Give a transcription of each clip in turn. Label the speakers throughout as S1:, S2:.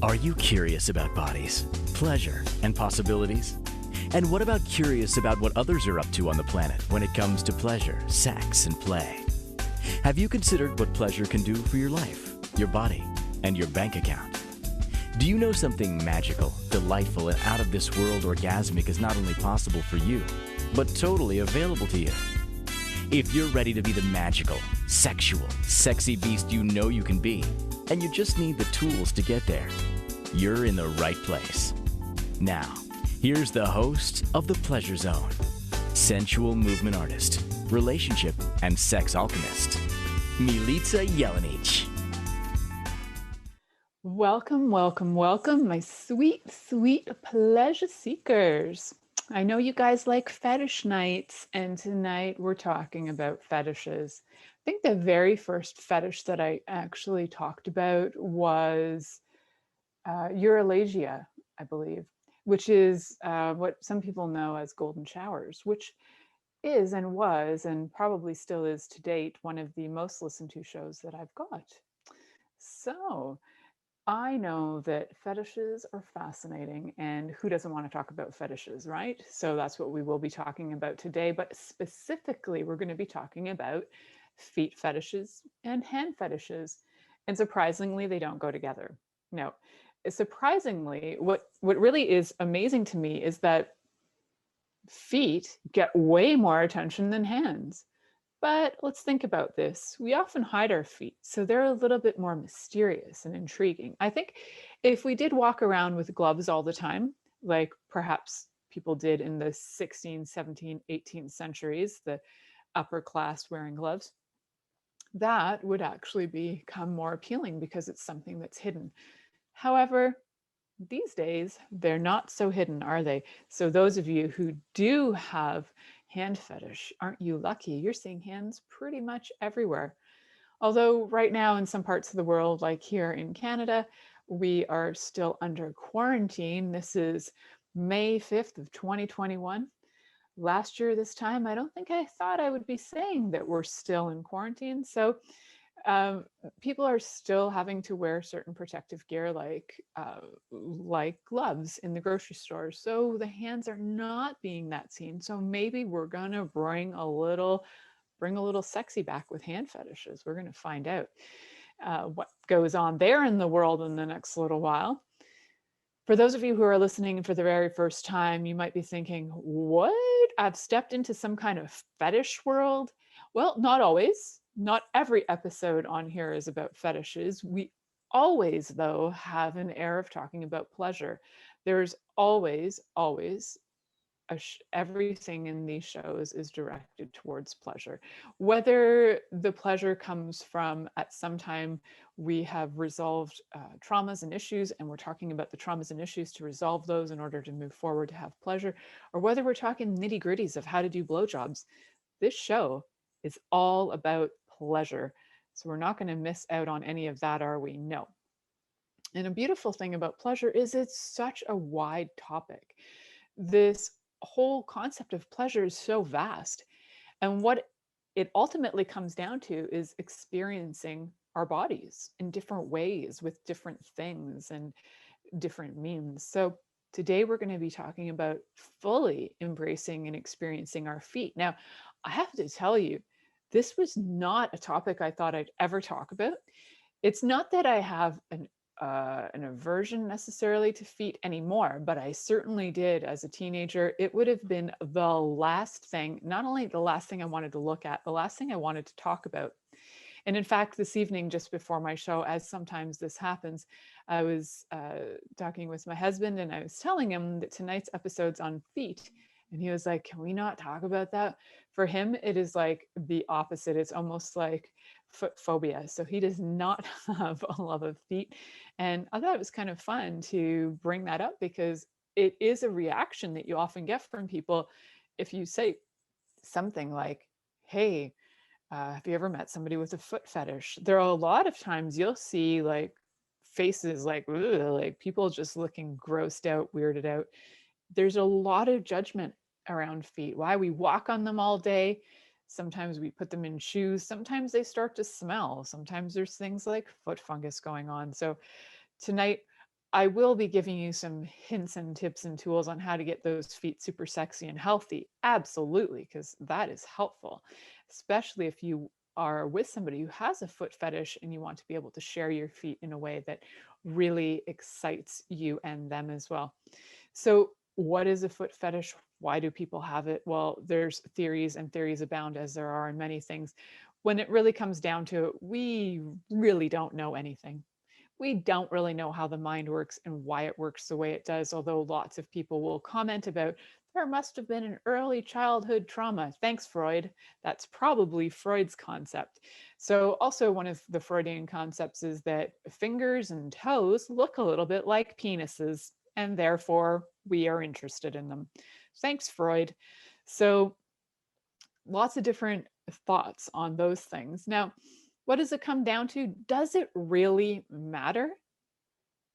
S1: Are you curious about bodies, pleasure, and possibilities? And what about curious about what others are up to on the planet when it comes to pleasure, sex, and play? Have you considered what pleasure can do for your life, your body, and your bank account? Do you know something magical, delightful, and out of this world orgasmic is not only possible for you, but totally available to you? If you're ready to be the magical, sexual, sexy beast you know you can be, and you just need the tools to get there, you're in the right place. Now, here's the host of The Pleasure Zone, sensual movement artist, relationship and sex alchemist, Milica Jelenic.
S2: Welcome, welcome, welcome, my sweet, sweet pleasure seekers. I know you guys like fetish nights, and tonight we're talking about fetishes. I think the very first fetish that I actually talked about was urologia, I believe, which is what some people know as golden showers, which is and was and probably still is to date one of the most listened to shows that I've got. So, I know that fetishes are fascinating, and who doesn't want to talk about fetishes, right? So that's what we will be talking about today. But specifically, we're going to be talking about feet fetishes and hand fetishes. And surprisingly, they don't go together. No, surprisingly, what really is amazing to me is that feet get way more attention than hands. But let's think about this. We often hide our feet, so they're a little bit more mysterious and intriguing. I think if we did walk around with gloves all the time, like perhaps people did in the 16th, 17th, 18th centuries, the upper class wearing gloves, that would actually become more appealing because it's something that's hidden. However, these days, they're not so hidden, are they? So those of you who do have hand fetish, aren't you lucky? You're seeing hands pretty much everywhere. Although right now in some parts of the world, like here in Canada, we are still under quarantine. This is May 5th of 2021. Last year, this time, I don't think I thought I would be saying that we're still in quarantine. So um, people are still having to wear certain protective gear like gloves in the grocery store. So the hands are not being that seen. So maybe we're gonna bring a little sexy back with hand fetishes. We're gonna find out what goes on there in the world in the next little while. For those of you who are listening for the very first time, you might be thinking, what? I've stepped into some kind of fetish world? Well, not always. Not every episode on here is about fetishes. We always, though, have an air of talking about pleasure. There's always everything in these shows is directed towards pleasure. Whether the pleasure comes from at some time we have resolved traumas and issues, and we're talking about the traumas and issues to resolve those in order to move forward to have pleasure, or whether we're talking nitty gritties of how to do blowjobs, this show is all about pleasure. So we're not going to miss out on any of that, are we? No. And a beautiful thing about pleasure is it's such a wide topic. This whole concept of pleasure is so vast. And what it ultimately comes down to is experiencing our bodies in different ways with different things and different means. So today we're going to be talking about fully embracing and experiencing our feet. Now, I have to tell you, this was not a topic I thought I'd ever talk about. It's not that I have an aversion necessarily to feet anymore, but I certainly did as a teenager. It would have been the last thing, not only the last thing I wanted to look at, the last thing I wanted to talk about. And in fact, this evening, just before my show, as sometimes this happens, I was talking with my husband and I was telling him that tonight's episode's on feet. And he was like, can we not talk about that? For him, it is like the opposite. It's almost like foot phobia. So he does not have a love of feet. And I thought it was kind of fun to bring that up because it is a reaction that you often get from people if you say something like, hey, have you ever met somebody with a foot fetish? There are a lot of times you'll see like faces like, ugh, like people just looking grossed out, weirded out. There's a lot of judgment around feet. Why we walk on them all day. Sometimes we put them in shoes. Sometimes they start to smell. Sometimes there's things like foot fungus going on. So tonight, I will be giving you some hints and tips and tools on how to get those feet super sexy and healthy. Absolutely, because that is helpful, especially if you are with somebody who has a foot fetish and you want to be able to share your feet in a way that really excites you and them as well. So, what is a foot fetish? Why do people have it? Well, there's theories and theories abound, as there are in many things. When it really comes down to it, we really don't know anything. We don't really know how the mind works and why it works the way it does, although lots of people will comment about there must have been an early childhood trauma. Thanks, Freud. That's probably Freud's concept. So, also, one of the Freudian concepts is that fingers and toes look a little bit like penises, and therefore we are interested in them. Thanks, Freud. So, lots of different thoughts on those things. Now, what does it come down to? Does it really matter?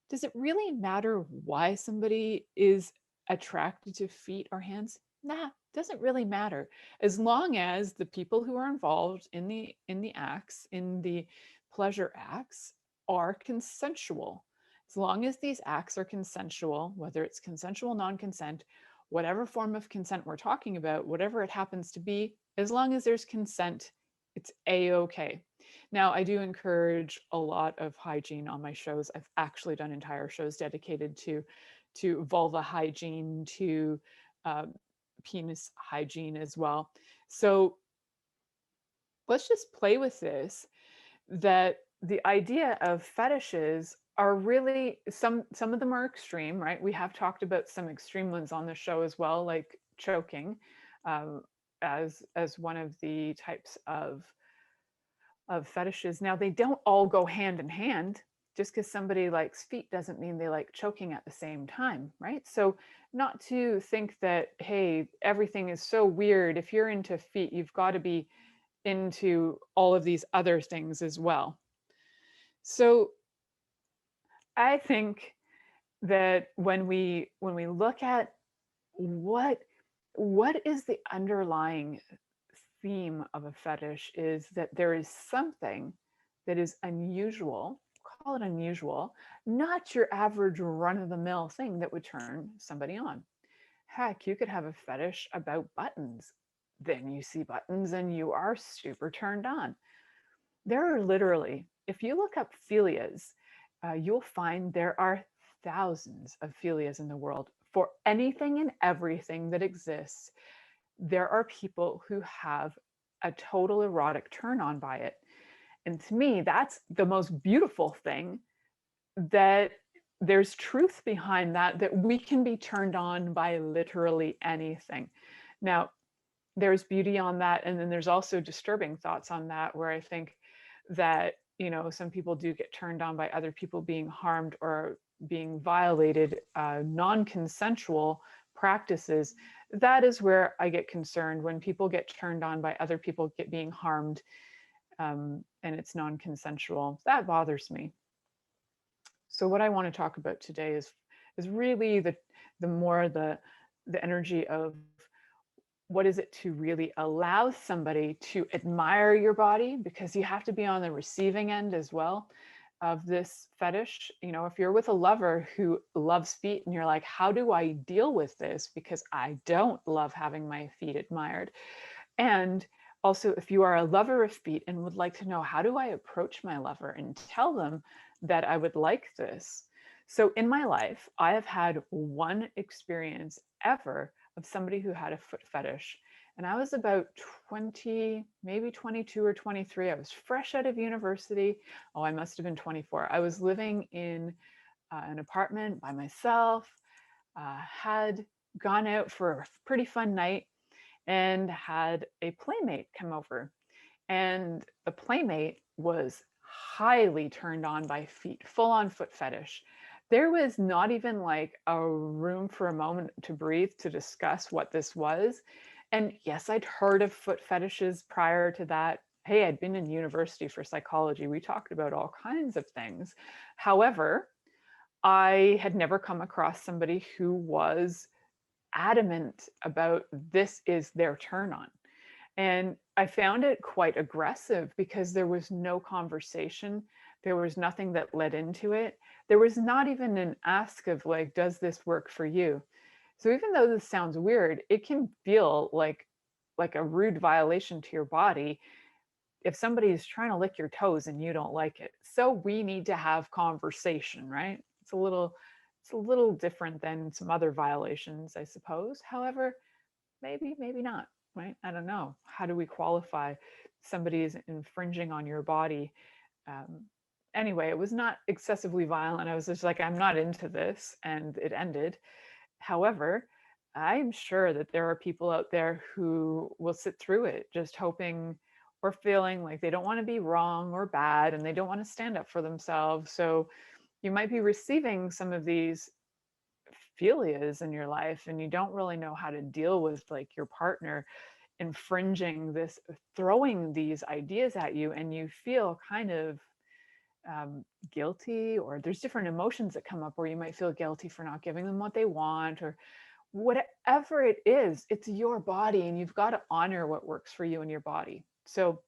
S2: Does it really matter why somebody is attracted to feet or hands? Nah, doesn't really matter. As long as the people who are involved in the acts, in the pleasure acts, are consensual. As long as these acts are consensual, whether it's consensual, non-consent, whatever form of consent we're talking about, whatever it happens to be, as long as there's consent, it's a-okay. Now, I do encourage a lot of hygiene on my shows. I've actually done entire shows dedicated to vulva hygiene, to um, penis hygiene as well. So let's just play with this, that the idea of fetishes are really, some of them are extreme, right? We have talked about some extreme ones on the show as well, like choking, um, as one of the types of fetishes. Now, they don't all go hand in hand. Just because somebody likes feet doesn't mean they like choking at the same time, right? So, not to think that, hey, everything is so weird. If you're into feet, you've got to be into all of these other things as well. So, I think that when we look at what what is the underlying theme of a fetish, is that there is something that is unusual, call it unusual, not your average run of the mill thing that would turn somebody on. Heck, you could have a fetish about buttons. Then you see buttons and you are super turned on. There are literally, if you look up philias, you'll find there are thousands of philias in the world for anything and everything that exists. There are people who have a total erotic turn on by it. And to me, that's the most beautiful thing, that there's truth behind that, that we can be turned on by literally anything. Now, there's beauty on that. And then there's also disturbing thoughts on that, where I think that, some people do get turned on by other people being harmed or being violated, non-consensual practices. That is where I get concerned, when people get turned on by other people being harmed, and it's non-consensual. That bothers me. So what I want to talk about today is really the energy of, what is it to really allow somebody to admire your body, because you have to be on the receiving end as well of this fetish. If you're with a lover who loves feet and you're like, how do I deal with this, because I don't love having my feet admired. And also, if you are a lover of feet and would like to know, how do I approach my lover and tell them that I would like this? So in my life, I have had one experience ever of somebody who had a foot fetish. And I was about 20, maybe 22 or 23. I was fresh out of university. Oh, I must have been 24. I was living in an apartment by myself, had gone out for a pretty fun night, and had a playmate come over. And the playmate was highly turned on by feet, full on foot fetish. There was not even like a room for a moment to breathe to discuss what this was. And yes, I'd heard of foot fetishes prior to that. Hey, I'd been in university for psychology. We talked about all kinds of things. However, I had never come across somebody who was adamant about this is their turn on. And I found it quite aggressive, because there was no conversation. There was nothing that led into it. There was not even an ask of like, does this work for you? So even though this sounds weird, it can feel like a rude violation to your body if somebody's trying to lick your toes and you don't like it. So we need to have conversation, right? It's a little different than some other violations, I suppose. However, maybe not, right? I don't know. How do we qualify somebody is infringing on your body? Um, anyway, it was not excessively violent. I was just like, I'm not into this, and it ended. However, I'm sure that there are people out there who will sit through it just hoping or feeling like they don't want to be wrong or bad and they don't want to stand up for themselves. So you might be receiving some of these philias in your life and you don't really know how to deal with like your partner infringing this, throwing these ideas at you, and you feel kind of guilty, or there's different emotions that come up where you might feel guilty for not giving them what they want, or whatever it is. It's your body and you've got to honor what works for you and your body. So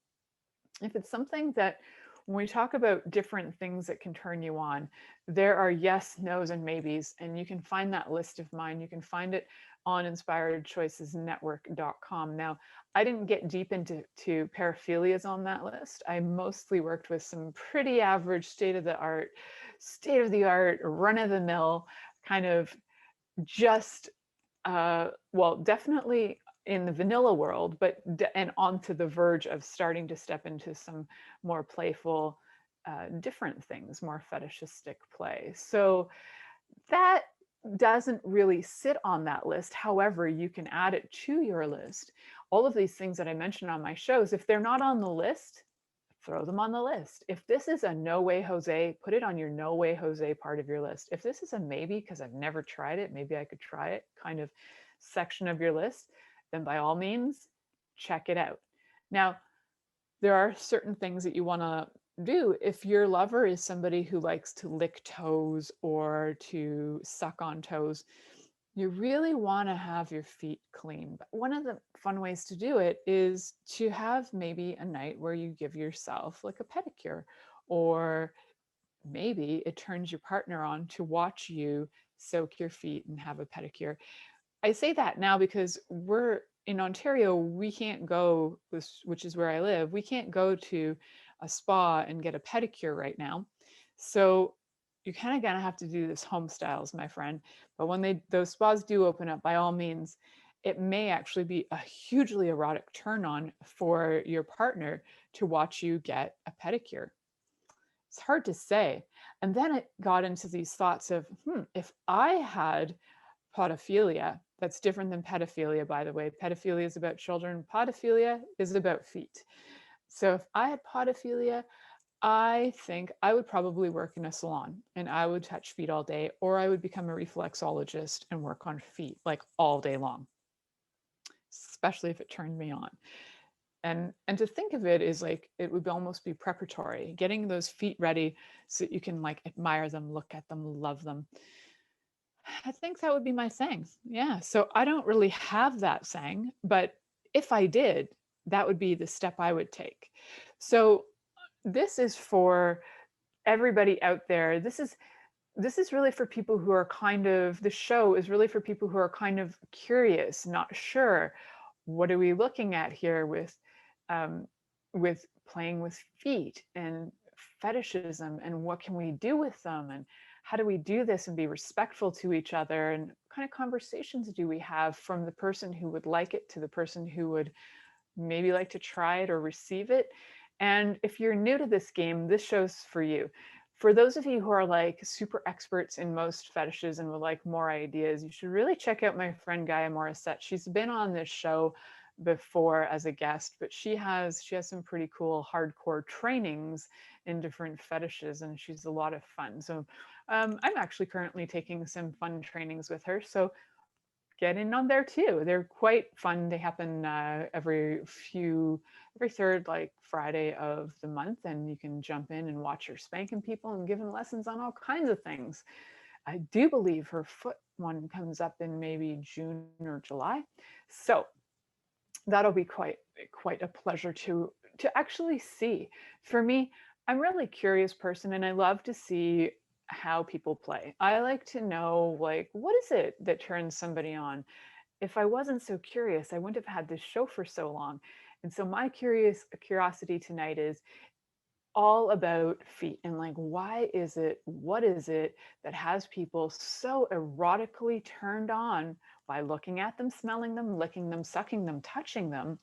S2: if it's something that, when we talk about different things that can turn you on, there are yes, no's, and maybes. And you can find that list of mine. You can find it on inspiredchoicesnetwork.com. Now, I didn't get deep into paraphilias on that list. I mostly worked with some pretty average state of the art, run of the mill kind of just well, definitely in the vanilla world, but and onto the verge of starting to step into some more playful, different things, more fetishistic play. So that doesn't really sit on that list. However, you can add it to your list. All of these things that I mentioned on my shows, if they're not on the list, throw them on the list. If this is a no way Jose, put it on your no way Jose part of your list. If this is a maybe, because I've never tried it, maybe I could try it kind of section of your list, then by all means, check it out. Now, there are certain things that you want to do. If your lover is somebody who likes to lick toes or to suck on toes, you really want to have your feet clean. But one of the fun ways to do it is to have maybe a night where you give yourself like a pedicure, or maybe it turns your partner on to watch you soak your feet and have a pedicure. I say that now because we're in Ontario, we can't go, which is where I live, we can't go to a spa and get a pedicure right now. So you're kind of gonna have to do this home styles, my friend. But when those spas do open up, by all means, it may actually be a hugely erotic turn on for your partner to watch you get a pedicure. It's hard to say. And then it got into these thoughts of, if I had podophilia, that's different than pedophilia, by the way. Pedophilia is about children, podophilia is about feet. So if I had podophilia, I think I would probably work in a salon and I would touch feet all day, or I would become a reflexologist and work on feet like all day long, especially if it turned me on. And to think of it is like it would almost be preparatory, getting those feet ready so that you can like admire them, look at them, love them. I think that would be my thing. Yeah. So I don't really have that saying, but if I did, that would be the step I would take. So this is for everybody out there. This is really for people who are kind of, the show is really for people who are kind of curious, not sure. What are we looking at here um, with playing with feet and fetishism, and what can we do with them, and how do we do this and be respectful to each other, and what kind of conversations do we have from the person who would like it to the person who would maybe like to try it or receive it. And if you're new to this game, this show's for you. For those of you who are like super experts in most fetishes and would like more ideas, you should really check out my friend Gaia Morissette. She's been on this show before as a guest, but she has some pretty cool hardcore trainings in different fetishes, and she's a lot of fun. So I'm actually currently taking some fun trainings with her. So get in on there too. They're quite fun. They happen every third like Friday of the month, and you can jump in and watch her spanking people and giving lessons on all kinds of things. I do believe her foot one comes up in maybe June or July, so that'll be quite a pleasure to actually see. For me, I'm a really curious person and I love to see how people play. I like to know, like, what is it that turns somebody on? If I wasn't so curious, I wouldn't have had this show for so long. And so my curiosity tonight is all about feet and like, why is it, what is it that has people so erotically turned on by looking at them, smelling them, licking them, sucking them, touching them,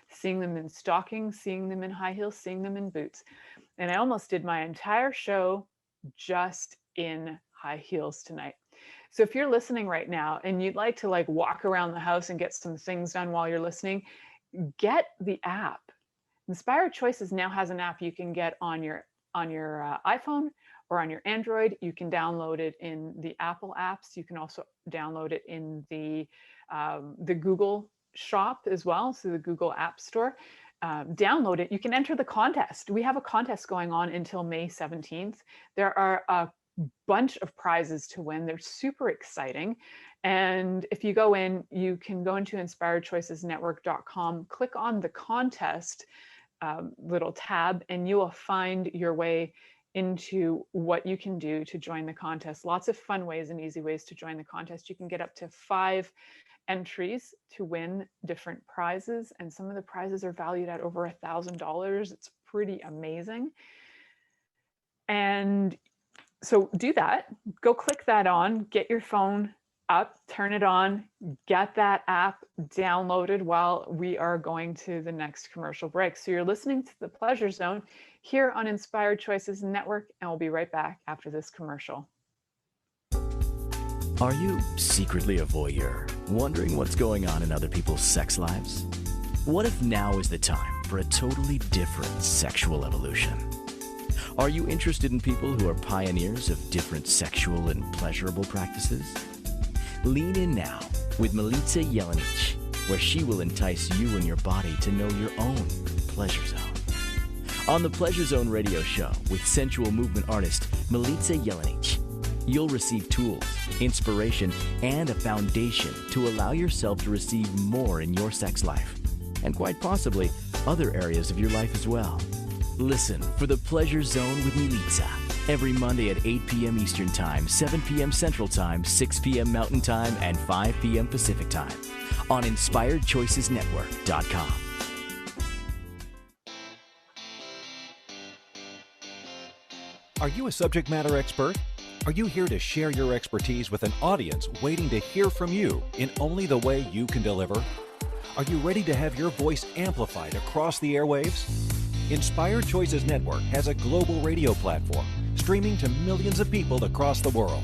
S2: seeing them in stockings, seeing them in high heels, seeing them in boots. And I almost did my entire show just in high heels tonight. So if you're listening right now and you'd like to like walk around the house and get some things done while you're listening, get the app. Inspired Choices now has an app you can get on your iPhone or on your Android. You can download it in the Apple apps. You can also download it in the Google shop as well, so the Google App Store. Download it. You can enter the contest. We have a contest going on until May 17th. There are a bunch of prizes to win. They're super exciting. And if you go in, you can go into inspiredchoicesnetwork.com, click on the contest little tab, and you will find your way into what you can do to join the contest. Lots of fun ways and easy ways to join the contest. You can get up to 5 entries to win different prizes, and some of the prizes are valued at over $1,000. It's pretty amazing. And so do that. Go click that on, get your phone up, turn it on, get that app downloaded while we are going to the next commercial break. So you're listening to The Pleasure Zone here on Inspired Choices Network, and we'll be right back after this commercial.
S1: Are you secretly a voyeur, wondering what's going on in other people's sex lives? What if now is the time for a totally different sexual evolution? Are you interested in people who are pioneers of different sexual and pleasurable practices? Lean in now with Milica Jelenic, where she will entice you and your body to know your own pleasure zone. On the Pleasure Zone radio show with sensual movement artist Milica Jelenic, you'll receive tools, inspiration, and a foundation to allow yourself to receive more in your sex life, and quite possibly other areas of your life as well. Listen for The Pleasure Zone with Milica every Monday at 8 p.m. Eastern Time, 7 p.m. Central Time, 6 p.m. Mountain Time, and 5 p.m. Pacific Time on InspiredChoicesNetwork.com.
S3: Are you a subject matter expert? Are you here to share your expertise with an audience waiting to hear from you in only the way you can deliver? Are you ready to have your voice amplified across the airwaves? Inspired Choices Network has a global radio platform streaming to millions of people across the world.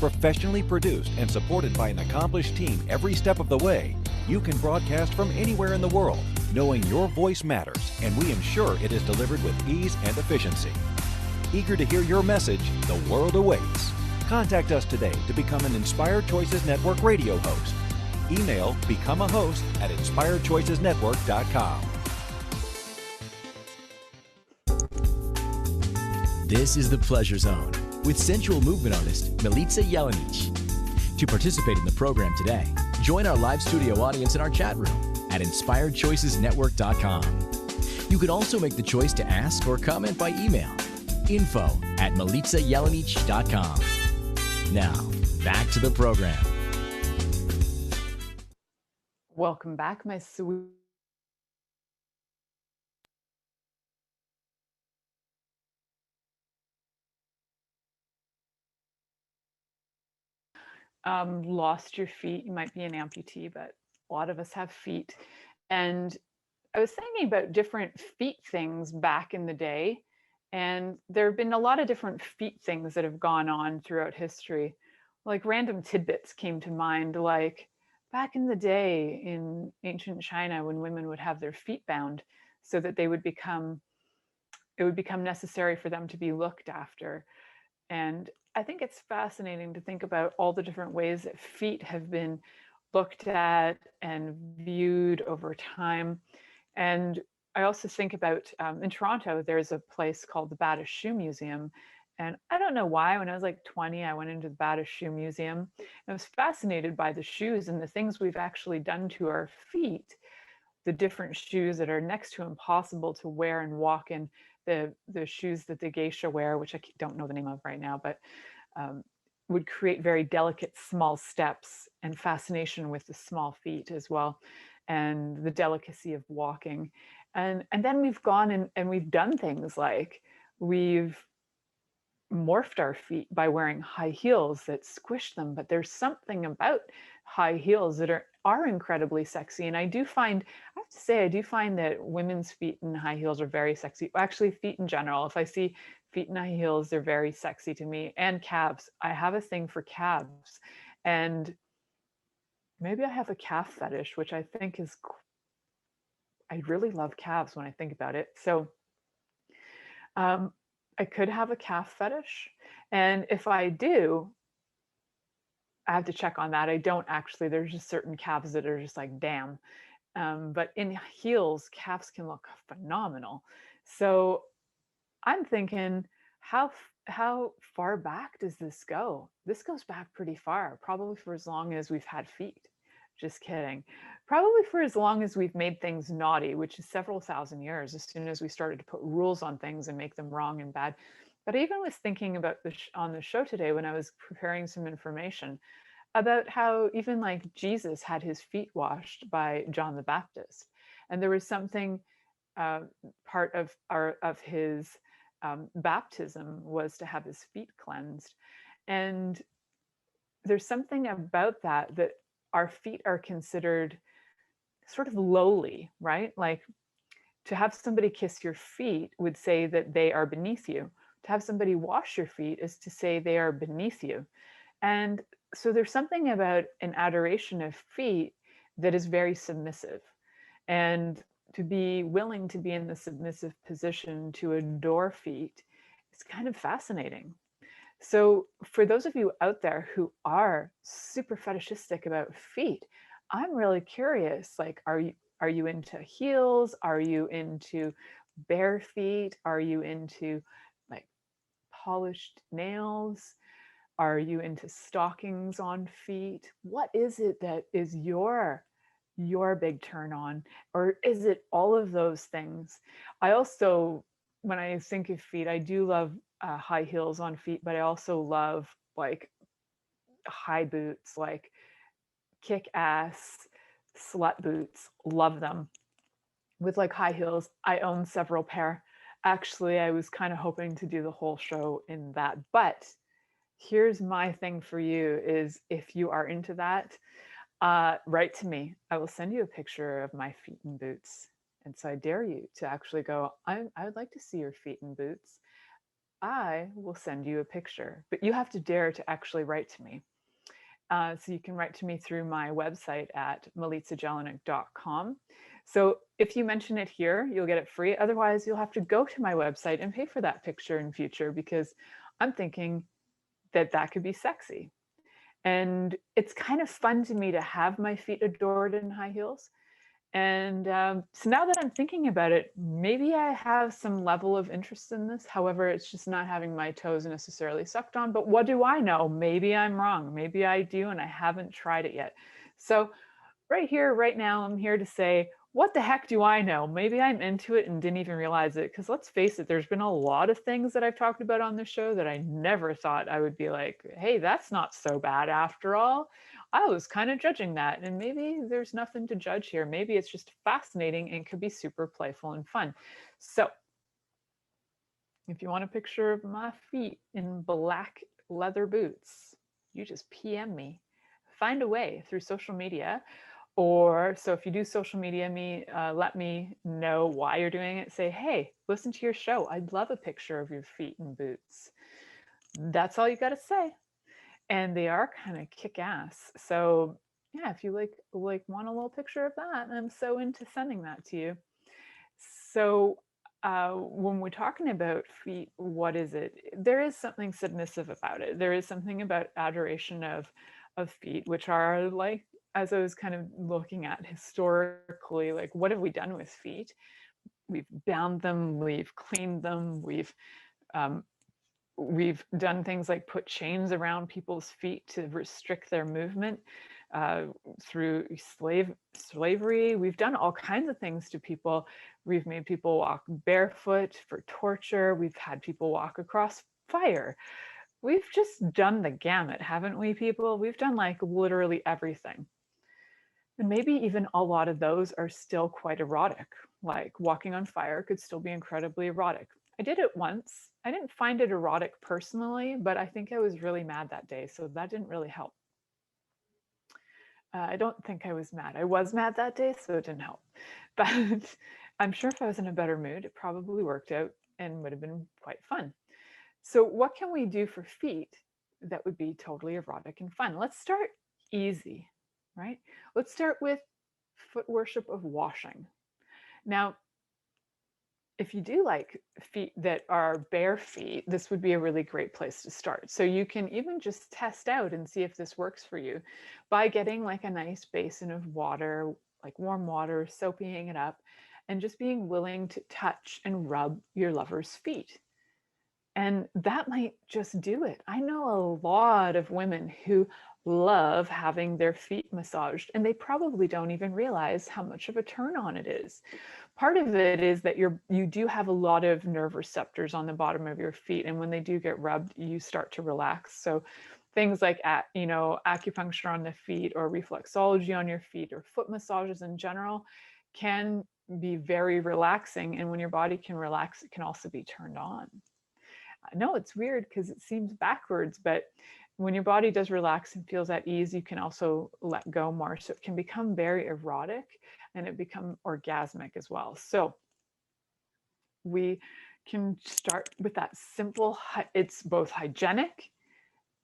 S3: Professionally produced and supported by an accomplished team every step of the way, you can broadcast from anywhere in the world, knowing your voice matters, and we ensure it is delivered with ease and efficiency. Eager to hear your message, the world awaits. Contact us today to become an Inspired Choices Network radio host. Email becomeahost@inspiredchoicesnetwork.com.
S1: This is The Pleasure Zone with sensual movement artist Milica Jelenic. To participate in the program today, join our live studio audience in our chat room at InspiredChoicesNetwork.com. You can also make the choice to ask or comment by email, info@MilicaJelenic.com. Now, back to the program.
S2: Welcome back, my sweet. Lost your feet. You might be an amputee, but a lot of us have feet. And I was thinking about different feet things back in the day. And there have been a lot of different feet things that have gone on throughout history. Like random tidbits came to mind, like back in the day in ancient China when women would have their feet bound so that it would become necessary for them to be looked after. And I think it's fascinating to think about all the different ways that feet have been looked at and viewed over time. And I also think about in Toronto, there's a place called the Bata Shoe Museum. And I don't know why, when I was like 20, I went into the Bata Shoe Museum. And I was fascinated by the shoes and the things we've actually done to our feet, the different shoes that are next to impossible to wear and walk in the shoes that the geisha wear, which I don't know the name of right now, but um, would create very delicate small steps and fascination with the small feet as well, and the delicacy of walking. And then we've gone and we've done things like we've morphed our feet by wearing high heels that squish them, but there's something about high heels that are incredibly sexy. And I do find, I have to say, I do find that women's feet in high heels are very sexy. Actually, feet in general. If I see feet in high heels, they're very sexy to me. And calves. I have a thing for calves. And maybe I have a calf fetish, which I think is, I really love calves when I think about it. So um, I could have a calf fetish. And if I do, I have to check on that. I don't actually. There's just certain calves that are just like, damn. But in heels, calves can look phenomenal. So I'm thinking, how far back does this go? This goes back pretty far, probably for as long as we've had feet. Just kidding. Probably for as long as we've made things naughty, which is several thousand years, as soon as we started to put rules on things and make them wrong and bad. But I even was thinking about this on the show today when I was preparing some information about how even like Jesus had his feet washed by John the Baptist, and there was something uh, part of his baptism was to have his feet cleansed, and there's something about that that our feet are considered sort of lowly, right? Like to have somebody kiss your feet would say that they are beneath you. To have somebody wash your feet is to say they are beneath you. And so there's something about an adoration of feet that is very submissive. And to be willing to be in the submissive position to adore feet is kind of fascinating. So for those of you out there who are super fetishistic about feet, I'm really curious, like, are you into heels? Are you into bare feet? Are you into like polished nails? Are you into stockings on feet? What is it that is your big turn on? Or is it all of those things? I also, when I think of feet, I do love high heels on feet, but I also love like high boots, like kick ass slut boots. Love them. With like high heels, I own several pair. Actually, I was kind of hoping to do the whole show in that, but here's my thing for you is if you are into that, write to me. I will send you a picture of my feet in boots. And so I dare you to actually go, I would like to see your feet in boots. I will send you a picture, but you have to dare to actually write to me. So you can write to me through my website at milicajelenic.com. So if you mention it here, you'll get it free. Otherwise, you'll have to go to my website and pay for that picture in future because I'm thinking that could be sexy. And it's kind of fun to me to have my feet adored in high heels. And so now that I'm thinking about it, maybe I have some level of interest in this. However, it's just not having my toes necessarily sucked on. But what do I know? Maybe I'm wrong. Maybe I do, and I haven't tried it yet. So right here, right now, I'm here to say, what the heck do I know? Maybe I'm into it and didn't even realize it. Because let's face it, there's been a lot of things that I've talked about on the show that I never thought I would be like, hey, that's not so bad after all. I was kind of judging that. And maybe there's nothing to judge here. Maybe it's just fascinating and could be super playful and fun. So if you want a picture of my feet in black leather boots, you just PM me. Find a way through social media. Or so if you do social media me, let me know why you're doing it. Say, hey, listen to your show. I'd love a picture of your feet in boots. That's all you got to say. And they are kind of kick ass. So yeah, if you like want a little picture of that, I'm so into sending that to you. So when we're talking about feet, what is it? There is something submissive about it. There is something about adoration of feet, which are like, as I was kind of looking at historically, like what have we done with feet? We've bound them, we've cleaned them, um, we've done things like put chains around people's feet to restrict their movement. through slavery. We've done all kinds of things to people. We've made people walk barefoot for torture. We've had people walk across fire. We've just done the gamut, haven't we, people? We've done like literally everything. And maybe even a lot of those are still quite erotic. Like walking on fire could still be incredibly erotic. I did it once. I didn't find it erotic personally, but I think I was really mad that day, so that didn't really help. I don't think I was mad. I was mad that day, so it didn't help. But I'm sure if I was in a better mood, it probably worked out and would have been quite fun. So what can we do for feet that would be totally erotic and fun? Let's start easy, right? Let's start with foot worship of washing. Now, if you do like feet that are bare feet, this would be a really great place to start. So you can even just test out and see if this works for you by getting like a nice basin of water, like warm water, soaping it up, and just being willing to touch and rub your lover's feet. And that might just do it. I know a lot of women who love having their feet massaged, and they probably don't even realize how much of a turn on it is. Part of it is that you do have a lot of nerve receptors on the bottom of your feet, and when they do get rubbed, you start to relax. So things like acupuncture on the feet or reflexology on your feet or foot massages in general can be very relaxing. And when your body can relax, it can also be turned on. I know it's weird because it seems backwards, but when your body does relax and feels at ease, you can also let go more. So it can become very erotic and it become orgasmic as well. So we can start with that simple, it's both hygienic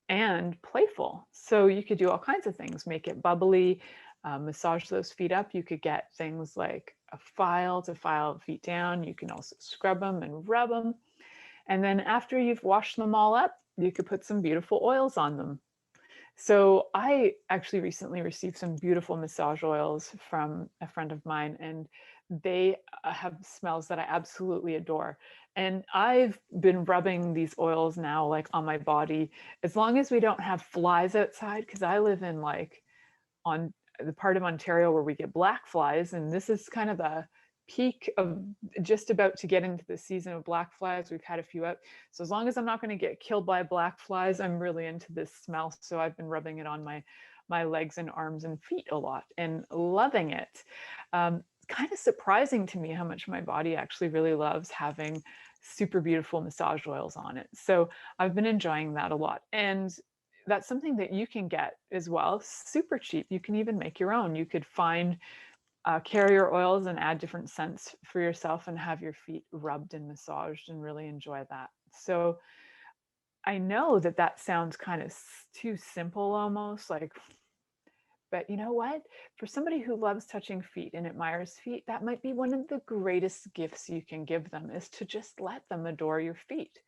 S2: and playful. So you could do all kinds of things, make it bubbly, massage those feet up. You could get things like a file to file feet down. You can also scrub them and rub them. And then after you've washed them all up, you could put some beautiful oils on them. So I actually recently received some beautiful massage oils from a friend of mine, and they have smells that I absolutely adore. And I've been rubbing these oils now like on my body, as long as we don't have flies outside, because I live in like on the part of Ontario where we get black flies, and this is kind of the peak of just about to get into the season of black flies. We've had a few up. So as long as I'm not going to get killed by black flies, I'm really into this smell. So I've been rubbing it on my legs and arms and feet a lot and loving it. Kind of surprising to me how much my body actually really loves having super beautiful massage oils on it. So I've been enjoying that a lot. And that's something that you can get as well, super cheap. You can even make your own. You could find carrier oils and add different scents for yourself and have your feet rubbed and massaged and really enjoy that. So I know that that sounds kind of too simple almost, like, but you know what? For somebody who loves touching feet and admires feet, that might be one of the greatest gifts you can give them, is to just let them adore your feet.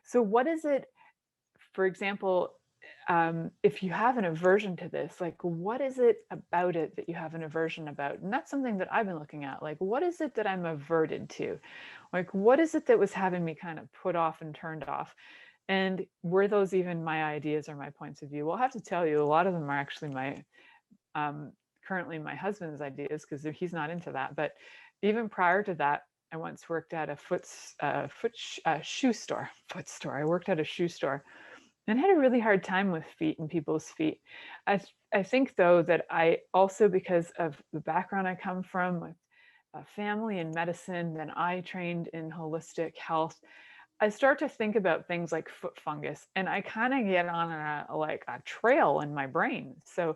S2: So what is it, for example, if you have an aversion to this, like what is it about it that you have an aversion about? And that's something that I've been looking at. Like, what is it that I'm averted to? Like, what is it that was having me kind of put off and turned off? And were those even my ideas or my points of view? Well, I'll have to tell you, a lot of them are actually my currently my husband's ideas, because he's not into that. But even prior to that, I once worked at a shoe store. I worked at a shoe store and had a really hard time with feet and people's feet. I think though that I also, because of the background I come from with family and medicine, then I trained in holistic health, I start to think about things like foot fungus, and I kind of get on a trail in my brain. So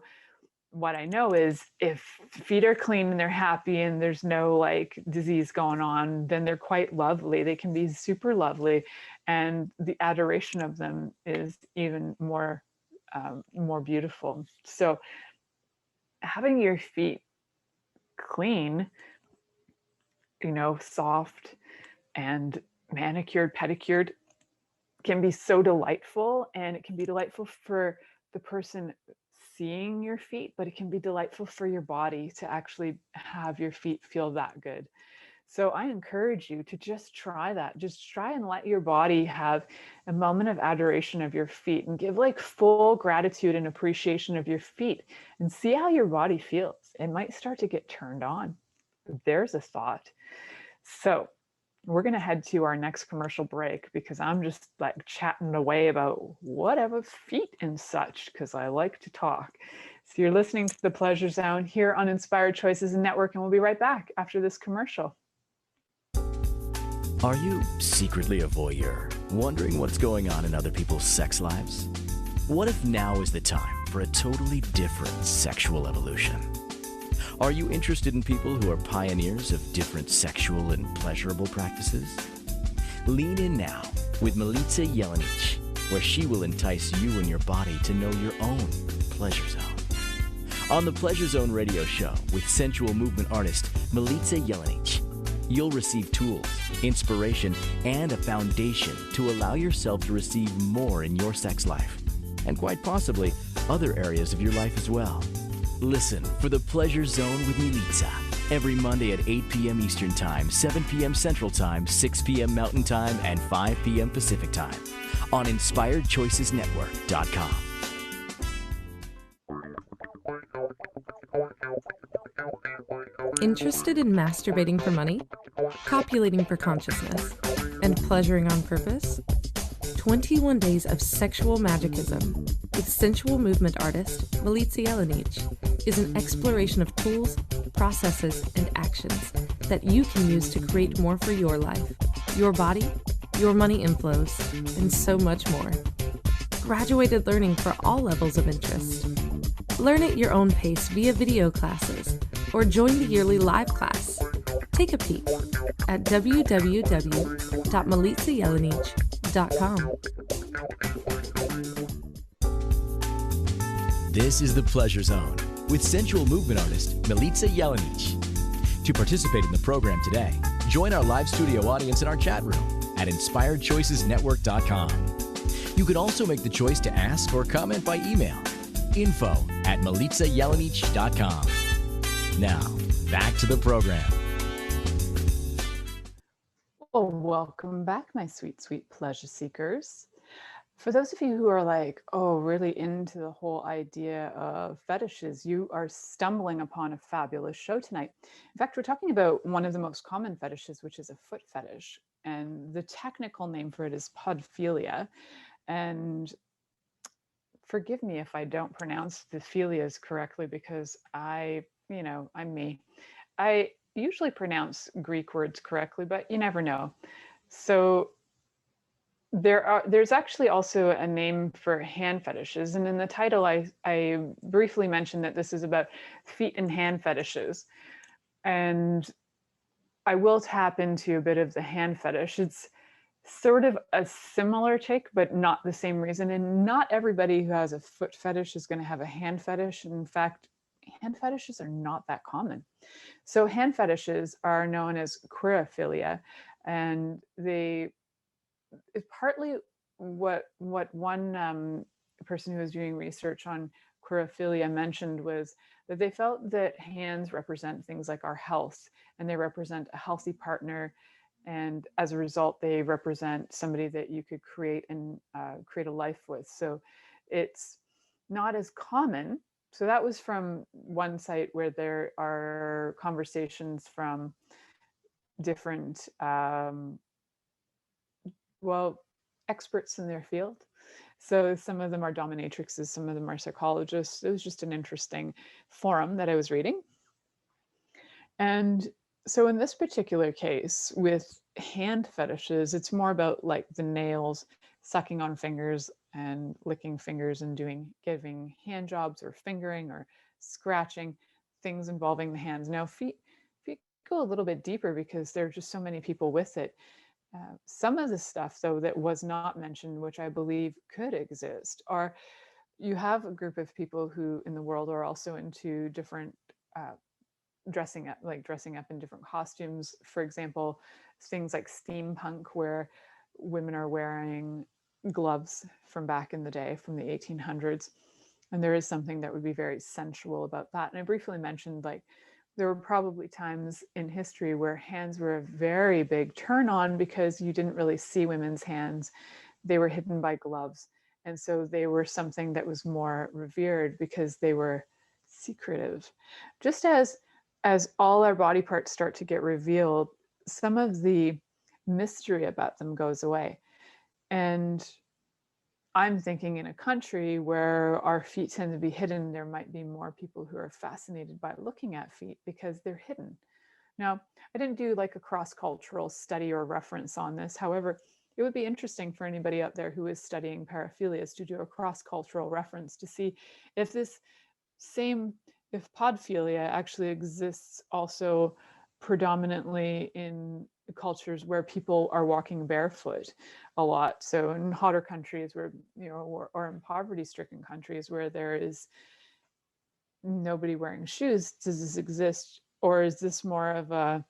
S2: what I know is if feet are clean and they're happy and there's no like disease going on, then they're quite lovely. They can be super lovely. And the adoration of them is even more, more beautiful. So having your feet clean, soft and manicured, pedicured can be so delightful. And it can be delightful for the person seeing your feet, but it can be delightful for your body to actually have your feet feel that good. So I encourage you to just try that. Just try and let your body have a moment of adoration of your feet and give like full gratitude and appreciation of your feet and see how your body feels. It might start to get turned on. There's a thought. So we're going to head to our next commercial break because I'm just like chatting away about whatever feet and such because I like to talk. So you're listening to The Pleasure Zone here on Inspired Choices Network, and we'll be right back after this commercial.
S1: Are you secretly a voyeur, wondering what's going on in other people's sex lives? What if now is the time for a totally different sexual evolution? Are you interested in people who are pioneers of different sexual and pleasurable practices? Lean in now with Milica Jelenic, where she will entice you and your body to know your own pleasure zone. On the Pleasure Zone radio show with sensual movement artist Milica Jelenic, you'll receive tools, inspiration, and a foundation to allow yourself to receive more in your sex life, and quite possibly other areas of your life as well. Listen for The Pleasure Zone with Milica every Monday at 8 p.m. Eastern Time, 7 p.m. Central Time, 6 p.m. Mountain Time, and 5 p.m. Pacific Time on InspiredChoicesNetwork.com.
S4: Interested in masturbating for money, copulating for consciousness, and pleasuring on purpose? 21 Days of Sexual Magicism with sensual movement artist Milica Jelenic is an exploration of tools, processes, and actions that you can use to create more for your life, your body, your money inflows, and so much more. Graduated learning for all levels of interest. Learn at your own pace via video classes or join the yearly live class. Take a peek at www.milicajelenic.com.
S1: This is The Pleasure Zone with sensual movement artist Milica Jelenic. To participate in the program today, join our live studio audience in our chat room at InspiredChoicesNetwork.com. You can also make the choice to ask or comment by email, info@milicajelenic.com. Now, back to the program.
S2: Well, welcome back, my sweet, sweet pleasure seekers. For those of you who are like, oh, really into the whole idea of fetishes, you are stumbling upon a fabulous show tonight. In fact, we're talking about one of the most common fetishes, which is a foot fetish. And the technical name for it is podophilia. And forgive me if I don't pronounce the philias correctly because I'm me. I usually pronounce Greek words correctly, but you never know. So there's actually also a name for hand fetishes. And in the title, I briefly mentioned that this is about feet and hand fetishes. And I will tap into a bit of the hand fetish. It's sort of a similar take, but not the same reason. And not everybody who has a foot fetish is going to have a hand fetish. In fact, hand fetishes are not that common. So hand fetishes are known as queerophilia, and they is partly what one person who was doing research on queerophilia mentioned was that they felt that hands represent things like our health, and they represent a healthy partner. And as a result, they represent somebody that you could create and create a life with. So it's not as common. So that was from one site where there are conversations from different, experts in their field. So some of them are dominatrixes, some of them are psychologists. It was just an interesting forum that I was reading. And so in this particular case with hand fetishes, it's more about like the nails, sucking on fingers and licking fingers and giving hand jobs or fingering or scratching, things involving the hands. Now feet go a little bit deeper because there are just so many people with it. Some of the stuff though that was not mentioned, which I believe could exist, are you have a group of people who in the world are also into different dressing up in different costumes. For example, things like steampunk, where women are wearing gloves from back in the day, from the 1800s. And there is something that would be very sensual about that. And I briefly mentioned like there were probably times in history where hands were a very big turn on because you didn't really see women's hands. They were hidden by gloves. And so they were something that was more revered because they were secretive. Just as all our body parts start to get revealed, some of the mystery about them goes away. And I'm thinking in a country where our feet tend to be hidden, there might be more people who are fascinated by looking at feet because they're hidden. Now, I didn't do like a cross-cultural study or reference on this. However, it would be interesting for anybody out there who is studying paraphilias to do a cross-cultural reference to see if this same, if podphilia actually exists also predominantly in cultures where people are walking barefoot a lot. So in hotter countries where, you know, or in poverty-stricken countries where there is nobody wearing shoes, does this exist? Or is this more of a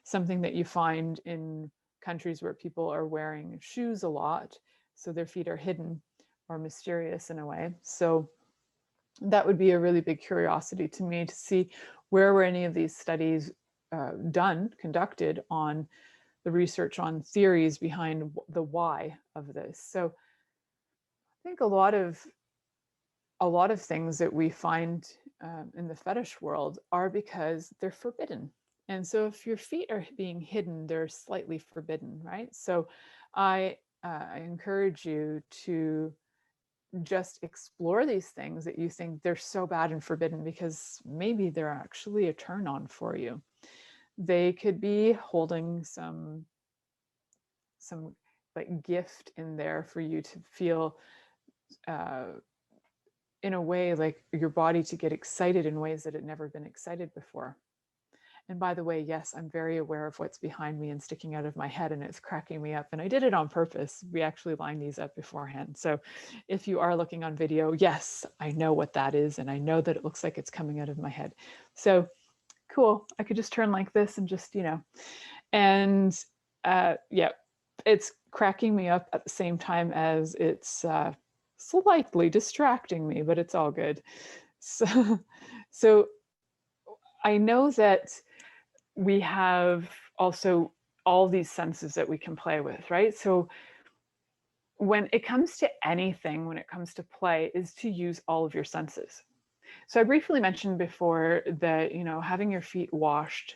S2: something that you find in countries where people are wearing shoes a lot, so their feet are hidden or mysterious in a way? So that would be a really big curiosity to me to see where were any of these studies conducted on the research on theories behind the why of this. So I think a lot of things that we find in the fetish world are because they're forbidden. And so if your feet are being hidden, they're slightly forbidden, right? So I encourage you to just explore these things that you think they're so bad and forbidden because maybe they're actually a turn on for you. They could be holding some like gift in there for you to feel in a way like your body to get excited in ways that it never been excited before. And by the way, yes, I'm very aware of what's behind me and sticking out of my head, and it's cracking me up. And I did it on purpose. We actually lined these up beforehand. So if you are looking on video, yes, I know what that is. And I know that it looks like it's coming out of my head. So cool. I could just turn like this and just, you know, and yeah, it's cracking me up at the same time as it's slightly distracting me, but it's all good. So I know that we have also all these senses that we can play with, right? So when it comes to anything, when it comes to play, is to use all of your senses. So I briefly mentioned before that, you know, having your feet washed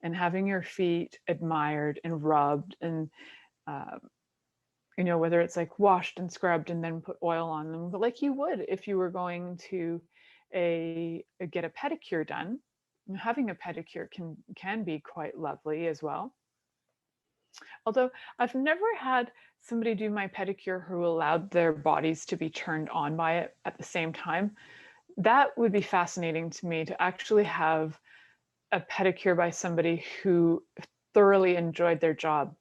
S2: and having your feet admired and rubbed and, you know, whether it's like washed and scrubbed and then put oil on them, but like you would if you were going to get a pedicure done. Having a pedicure can be quite lovely as well. Although I've never had somebody do my pedicure who allowed their bodies to be turned on by it at the same time. That would be fascinating to me, to actually have a pedicure by somebody who thoroughly enjoyed their job.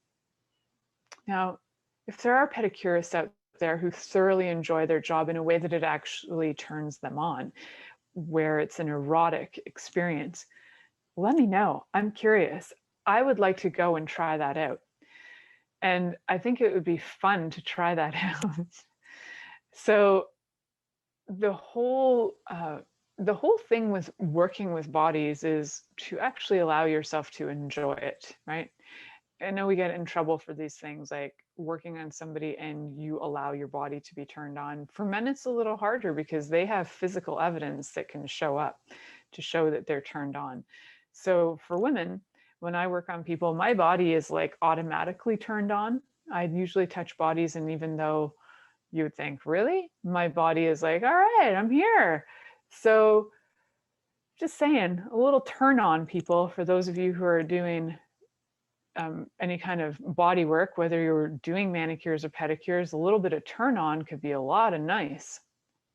S2: Now, if there are pedicurists out there who thoroughly enjoy their job in a way that it actually turns them on, where it's an erotic experience, let me know. I'm curious. I would like to go and try that out. And I think it would be fun to try that out. So the whole thing with working with bodies is to actually allow yourself to enjoy it, right? I know we get in trouble for these things, like working on somebody and you allow your body to be turned on. For men, it's a little harder because they have physical evidence that can show up to show that they're turned on. So for women, when I work on people, my body is like automatically turned on. I usually touch bodies, and even though you would think, really? My body is like, all right, I'm here. So just saying, a little turn on, people, for those of you who are doing any kind of body work, whether you're doing manicures or pedicures, a little bit of turn on could be a lot of nice.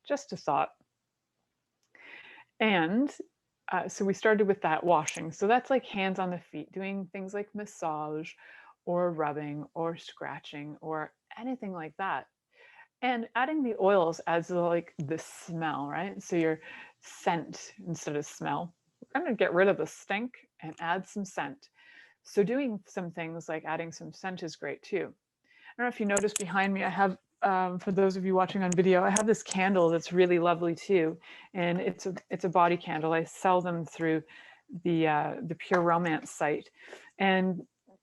S2: Just a thought. And so we started with that washing. So that's like hands on the feet, doing things like massage or rubbing or scratching or anything like that. And adding the oils adds like the smell, right? So your scent instead of smell. We're going to get rid of the stink and add some scent. So doing some things like adding some scent is great too. I don't know if you noticed behind me, I have, for those of you watching on video, I have this candle that's really lovely too. And it's a body candle. I sell them through the Pure Romance site, and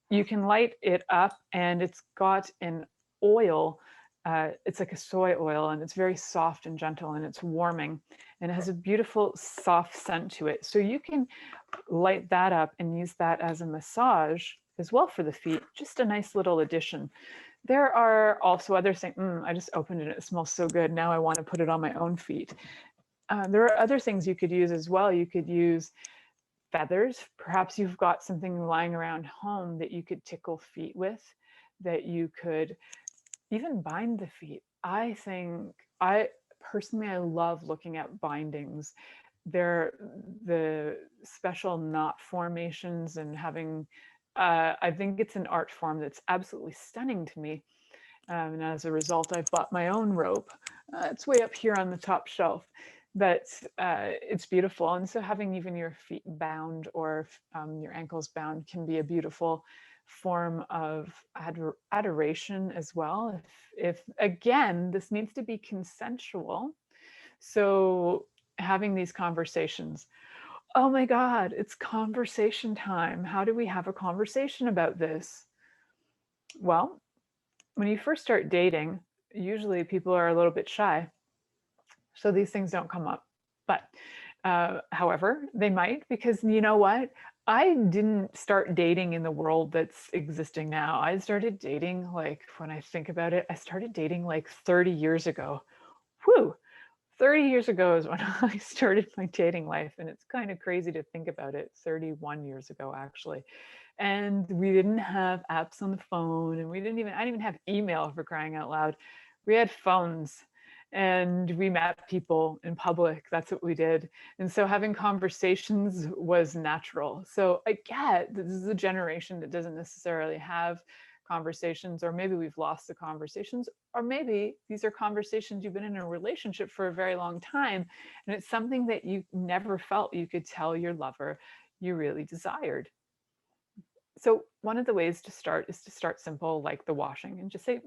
S2: you can light it up, and it's got an oil. It's like a soy oil, and it's very soft and gentle, and it's warming, and it has a beautiful soft scent to it. So you can light that up and use that as a massage as well for the feet. Just a nice little addition. There are also other things. I just opened it. It smells so good. Now I want to put it on my own feet. There are other things you could use as well. You could use feathers. Perhaps you've got something lying around home that you could tickle feet with, that you could even bind the feet. I personally, I love looking at bindings. They're the special knot formations and having, I think it's an art form that's absolutely stunning to me. And as a result, I've bought my own rope. It's way up here on the top shelf, but it's beautiful. And so having even your feet bound or your ankles bound can be a beautiful form of adoration as well. If again, this needs to be consensual. So having these conversations. Oh my God, it's conversation time. How do we have a conversation about this? Well, when you first start dating, usually people are a little bit shy. So these things don't come up. But however, they might, because you know what? I didn't start dating in the world that's existing now. I started dating, like, when I think about it, I started dating like 30 years ago. Whew, 30 years ago is when I started my dating life. And it's kind of crazy to think about it, 31 years ago, actually. And we didn't have apps on the phone, and I didn't even have email, for crying out loud. We had phones, and we met people in public. That's what we did. And so having conversations was natural. So I get this is a generation that doesn't necessarily have conversations, or maybe we've lost the conversations, or maybe these are conversations you've been in a relationship for a very long time, and it's something that you never felt you could tell your lover you really desired. So one of the ways to start is to start simple, like the washing, and just say,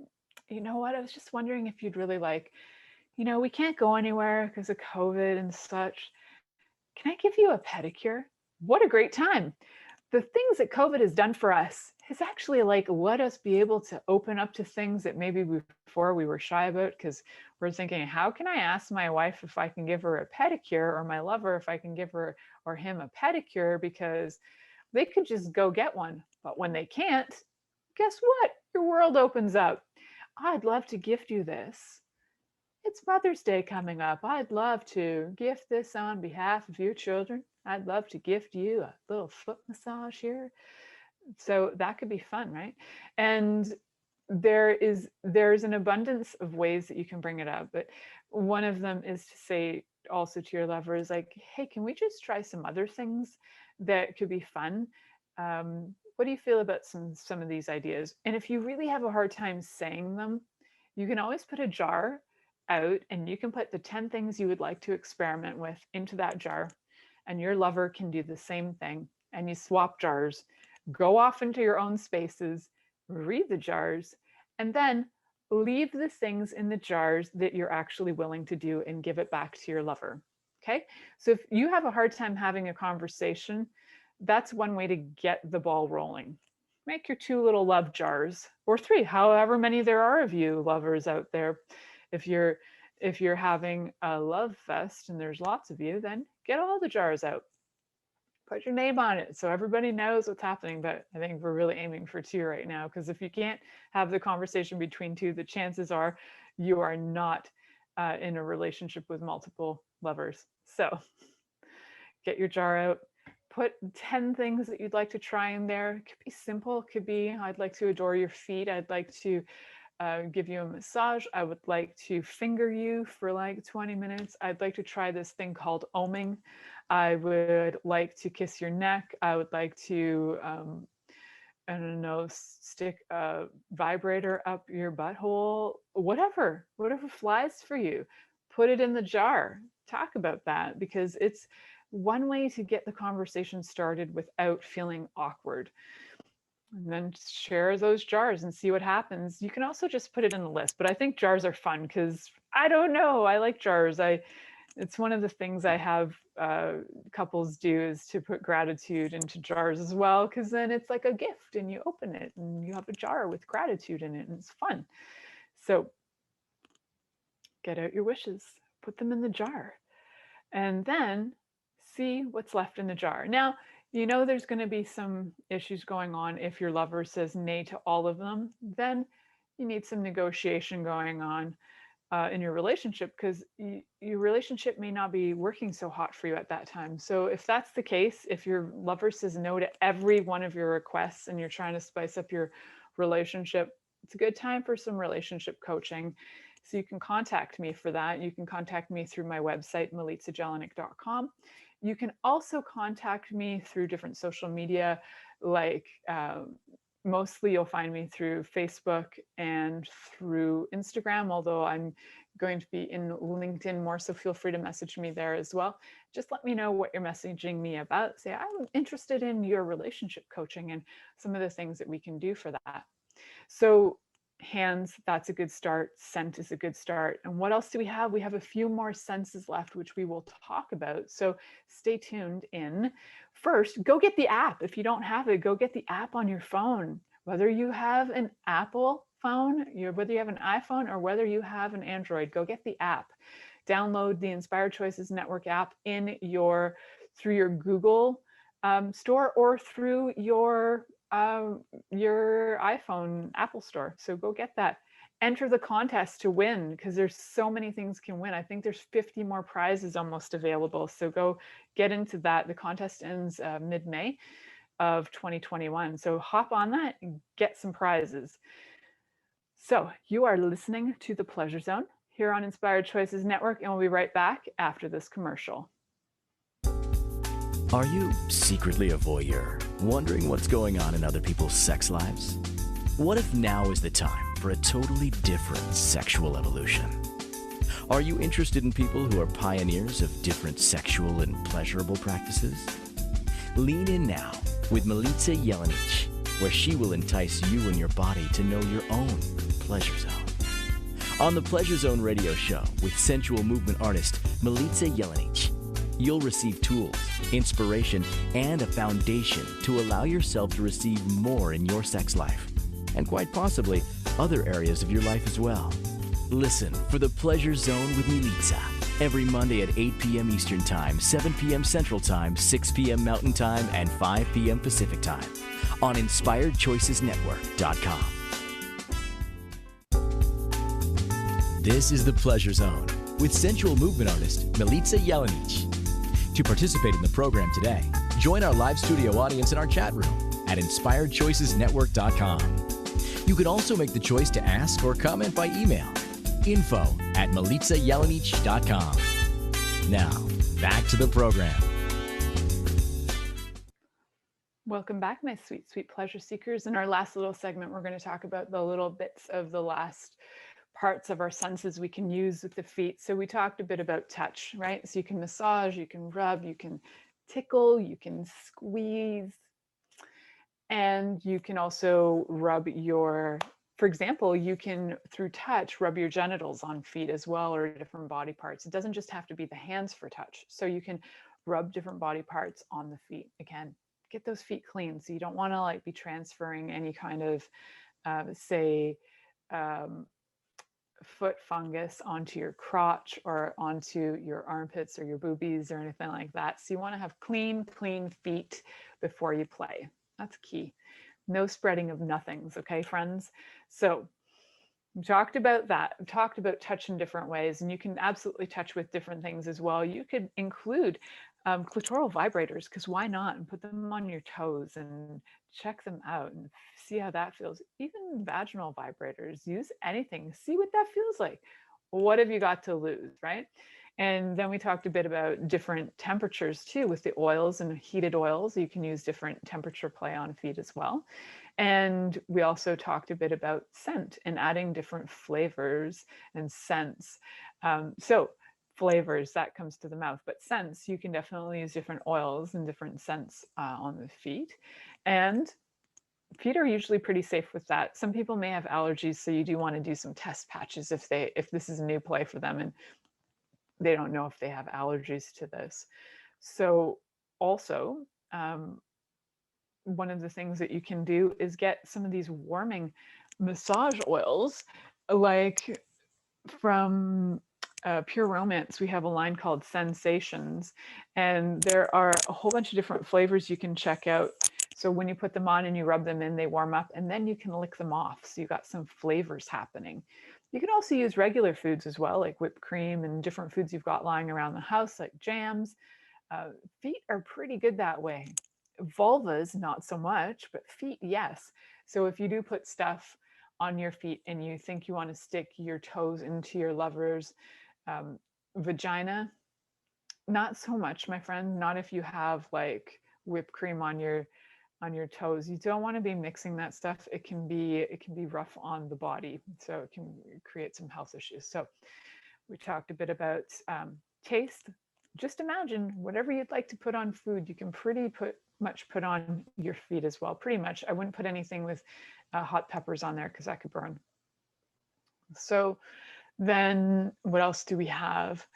S2: you know what, I was just wondering if you'd really like, we can't go anywhere because of COVID and such. Can I give you a pedicure? What a great time. The things that COVID has done for us is actually like let us be able to open up to things that maybe before we were shy about, because we're thinking, how can I ask my wife if I can give her a pedicure, or my lover if I can give her or him a pedicure, because they could just go get one. But when they can't, guess what? Your world opens up. I'd love to gift you this. It's Mother's Day coming up. I'd love to gift this on behalf of your children. I'd love to gift you a little foot massage here. So that could be fun, right? And there's an abundance of ways that you can bring it up. But one of them is to say also to your lover is like, hey, can we just try some other things that could be fun? What do you feel about some of these ideas? And if you really have a hard time saying them, you can always put a jar out, and you can put the 10 things you would like to experiment with into that jar, and your lover can do the same thing, and you swap jars, go off into your own spaces, read the jars, and then leave the things in the jars that you're actually willing to do and give it back to your lover. Okay, so if you have a hard time having a conversation, that's one way to get the ball rolling. Make your 2 little love jars, or 3, however many there are of you lovers out there. If you're having a love fest and there's lots of you, then get all the jars out. Put your name on it so everybody knows what's happening. But I think we're really aiming for 2 right now, because if you can't have the conversation between 2, the chances are you are not in a relationship with multiple lovers. So get your jar out. Put 10 things that you'd like to try in there. It could be simple. It could be, I'd like to adore your feet. I'd like to give you a massage. I would like to finger you for like 20 minutes. I'd like to try this thing called oming. I would like to kiss your neck. I would like to, I don't know, stick a vibrator up your butthole, whatever flies for you. Put it in the jar. Talk about that, because it's one way to get the conversation started without feeling awkward. And then share those jars and see what happens. You can also just put it in the list, but I think jars are fun because I don't know, I like jars. It's one of the things I have couples do, is to put gratitude into jars as well, because then it's like a gift and you open it and you have a jar with gratitude in it and it's fun. So get out your wishes, put them in the jar, and then see what's left in the jar. Now, you know there's going to be some issues going on if your lover says nay to all of them. Then you need some negotiation going on in your relationship, because your relationship may not be working so hot for you at that time. So if that's the case, if your lover says no to every one of your requests and you're trying to spice up your relationship, it's a good time for some relationship coaching. So you can contact me for that. You can contact me through my website, milicajelenic.com. You can also contact me through different social media, like mostly you'll find me through Facebook and through Instagram, although I'm going to be in LinkedIn more, so feel free to message me there as well. Just let me know what you're messaging me about. Say, I'm interested in your relationship coaching and some of the things that we can do for that. So hands, that's a good start. Scent is a good start. And what else do we have? We have a few more senses left, which we will talk about. So stay tuned in. First, go get the app. If you don't have it, go get the app on your phone. Whether you have an Apple phone, whether you have an iPhone, or whether you have an Android, go get the app. Download the Inspired Choices Network app through your Google store, or through your iPhone Apple Store. So go get that. Enter the contest to win, because there's so many things can win. I think there's 50 more prizes almost available. So go get into that. The contest ends mid-May of 2021. So hop on that and get some prizes. So you are listening to The Pleasure Zone here on Inspired Choices Network, and we'll be right back after this commercial.
S1: Are you secretly a voyeur, wondering what's going on in other people's sex lives? What if now is the time for a totally different sexual evolution? Are you interested in people who are pioneers of different sexual and pleasurable practices? Lean in now with Milica Jelenic, where she will entice you and your body to know your own pleasure zone. On the Pleasure Zone radio show with sensual movement artist Milica Jelenic, you'll receive tools, inspiration, and a foundation to allow yourself to receive more in your sex life, and quite possibly other areas of your life as well. Listen for The Pleasure Zone with Milica every Monday at 8 p.m. Eastern Time, 7 p.m. Central Time, 6 p.m. Mountain Time, and 5 p.m. Pacific Time on InspiredChoicesNetwork.com. This is The Pleasure Zone with sensual movement artist Milica Jelenic. To participate in the program today, join our live studio audience in our chat room at InspiredChoicesNetwork.com. You can also make the choice to ask or comment by email, info@milicajelenic.com. Now, back to the program.
S2: Welcome back, my sweet, sweet pleasure seekers. In our last little segment, we're going to talk about the little bits of the last parts of our senses we can use with the feet. So we talked a bit about touch, right? So you can massage, you can rub, you can tickle, you can squeeze, and you can also rub for example, you can, through touch, rub your genitals on feet as well, or different body parts. It doesn't just have to be the hands for touch. So you can rub different body parts on the feet. Again, get those feet clean. So you don't want to be transferring any kind of, foot fungus onto your crotch or onto your armpits or your boobies or anything like that. So you want to have clean feet before you play. That's key. No spreading of nothings, okay, friends? So we talked about that. We talked about touch in different ways, and you can absolutely touch with different things as well. You could include clitoral vibrators, because why not? And put them on your toes and check them out and see how that feels. Even vaginal vibrators, use anything, see what that feels like. What have you got to lose, right? And then we talked a bit about different temperatures too, with the oils and heated oils. You can use different temperature play on feet as well. And we also talked a bit about scent and adding different flavors and scents. So flavors, that comes to the mouth, but scents, you can definitely use different oils and different scents on the feet. And feet are usually pretty safe with that. Some people may have allergies, so you do want to do some test patches if this is a new play for them. And they don't know if they have allergies to this. So also, one of the things that you can do is get some of these warming massage oils, like from Pure Romance. We have a line called Sensations, and there are a whole bunch of different flavors you can check out. So when you put them on and you rub them in, they warm up, and then you can lick them off. So you've got some flavors happening. You can also use regular foods as well, like whipped cream and different foods you've got lying around the house, like jams. Feet are pretty good that way. Vulvas, not so much, but feet, yes. So if you do put stuff on your feet and you think you want to stick your toes into your lover's vagina, not so much, my friend. Not if you have like whipped cream on your toes. You don't want to be mixing that stuff. It can be rough on the body, so it can create some health issues. So we talked a bit about taste. Just imagine whatever you'd like to put on food, you can much put on your feet as well. Pretty much. I wouldn't put anything with hot peppers on there because that could burn. So then what else do we have?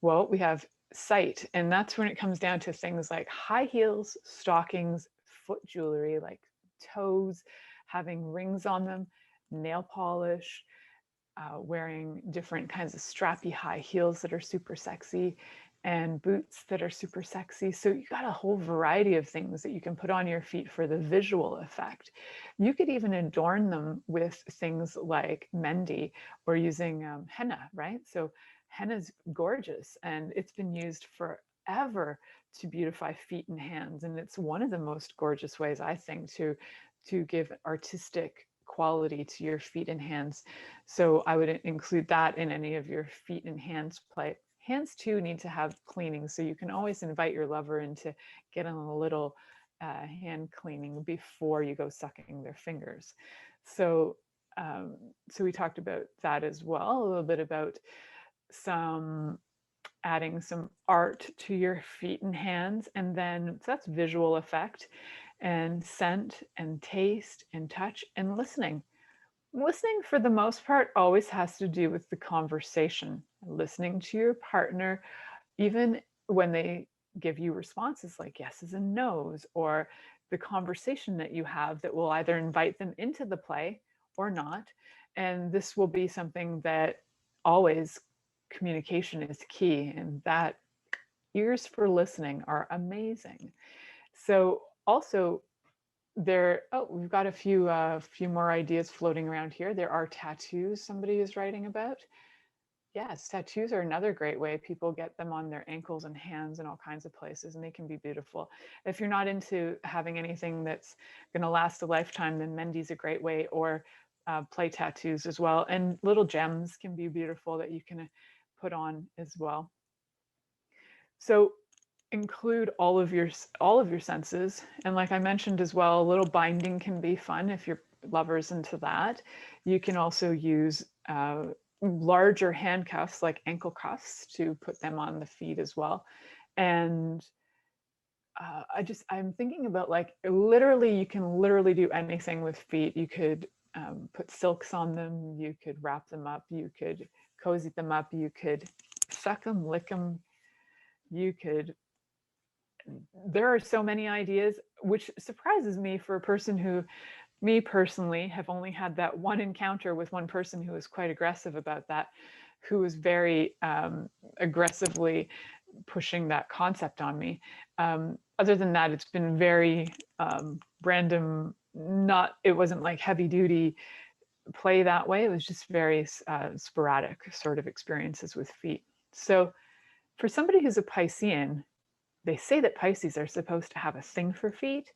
S2: Well, we have sight, and that's when it comes down to things like high heels, stockings, foot jewelry, like toes, having rings on them, nail polish, wearing different kinds of strappy high heels that are super sexy, and boots that are super sexy. So you got a whole variety of things that you can put on your feet for the visual effect. You could even adorn them with things like mehndi or using henna, right? So henna's gorgeous, and it's been used forever to beautify feet and hands. And it's one of the most gorgeous ways, I think, to give artistic quality to your feet and hands. So I would include that in any of your feet and hands play. Hands too need to have cleaning, so you can always invite your lover into getting a little hand cleaning before you go sucking their fingers. So so we talked about that as well, a little bit about adding some art to your feet and hands, and then so that's visual effect, and scent and taste and touch and listening. Listening, for the most part, always has to do with the conversation. Listening to your partner, even when they give you responses like yeses and nos, or the conversation that you have that will either invite them into the play or not. And this will be something that always, communication is key, and that ears for listening are amazing. So also, we've got a few more ideas floating around here. There are tattoos somebody is writing about. Yes, tattoos are another great way. People get them on their ankles and hands and all kinds of places, and they can be beautiful. If you're not into having anything that's going to last a lifetime, then mehendi's a great way, or play tattoos as well. And little gems can be beautiful that you can put on as well. So include all of your senses, and like I mentioned as well, a little binding can be fun if your lover's into that. You can also use larger handcuffs, like ankle cuffs, to put them on the feet as well. And I'm thinking about, like, literally, you can literally do anything with feet. You could put silks on them, you could wrap them up, you could cozy them up, you could suck them, lick them, there are so many ideas, which surprises me for a person who, me personally, have only had that one encounter with one person who was quite aggressive about that, who was very aggressively pushing that concept on me. Other than that, it's been very random. It wasn't like heavy duty play that way. It was just very sporadic sort of experiences with feet. So for somebody who's a Piscean, they say that Pisces are supposed to have a thing for feet.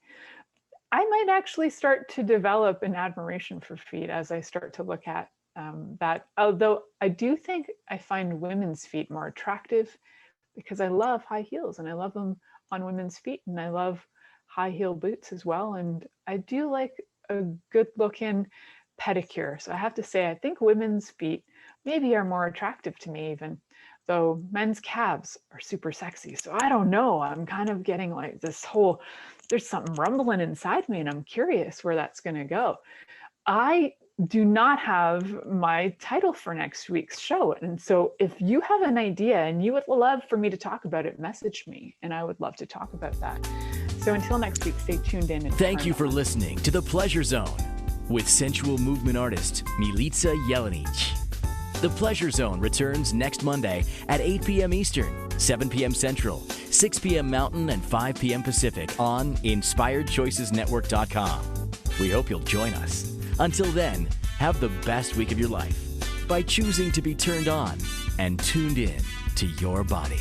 S2: I might actually start to develop an admiration for feet as I start to look at that. Although I do think I find women's feet more attractive, because I love high heels and I love them on women's feet, and I love high heel boots as well. And I do like a good looking pedicure. So I have to say, I think women's feet maybe are more attractive to me even, though men's calves are super sexy. So I don't know, I'm kind of getting like there's something rumbling inside me, and I'm curious where that's going to go. I do not have my title for next week's show. And so if you have an idea and you would love for me to talk about it, message me and I would love to talk about that. So until next week, stay tuned in. And
S1: Thank you for listening to The Pleasure Zone with sensual movement artist Milica Jelenic. The Pleasure Zone returns next Monday at 8 p.m. Eastern, 7 p.m. Central, 6 p.m. Mountain, and 5 p.m. Pacific on InspiredChoicesNetwork.com. We hope you'll join us. Until then, have the best week of your life by choosing to be turned on and tuned in to your body.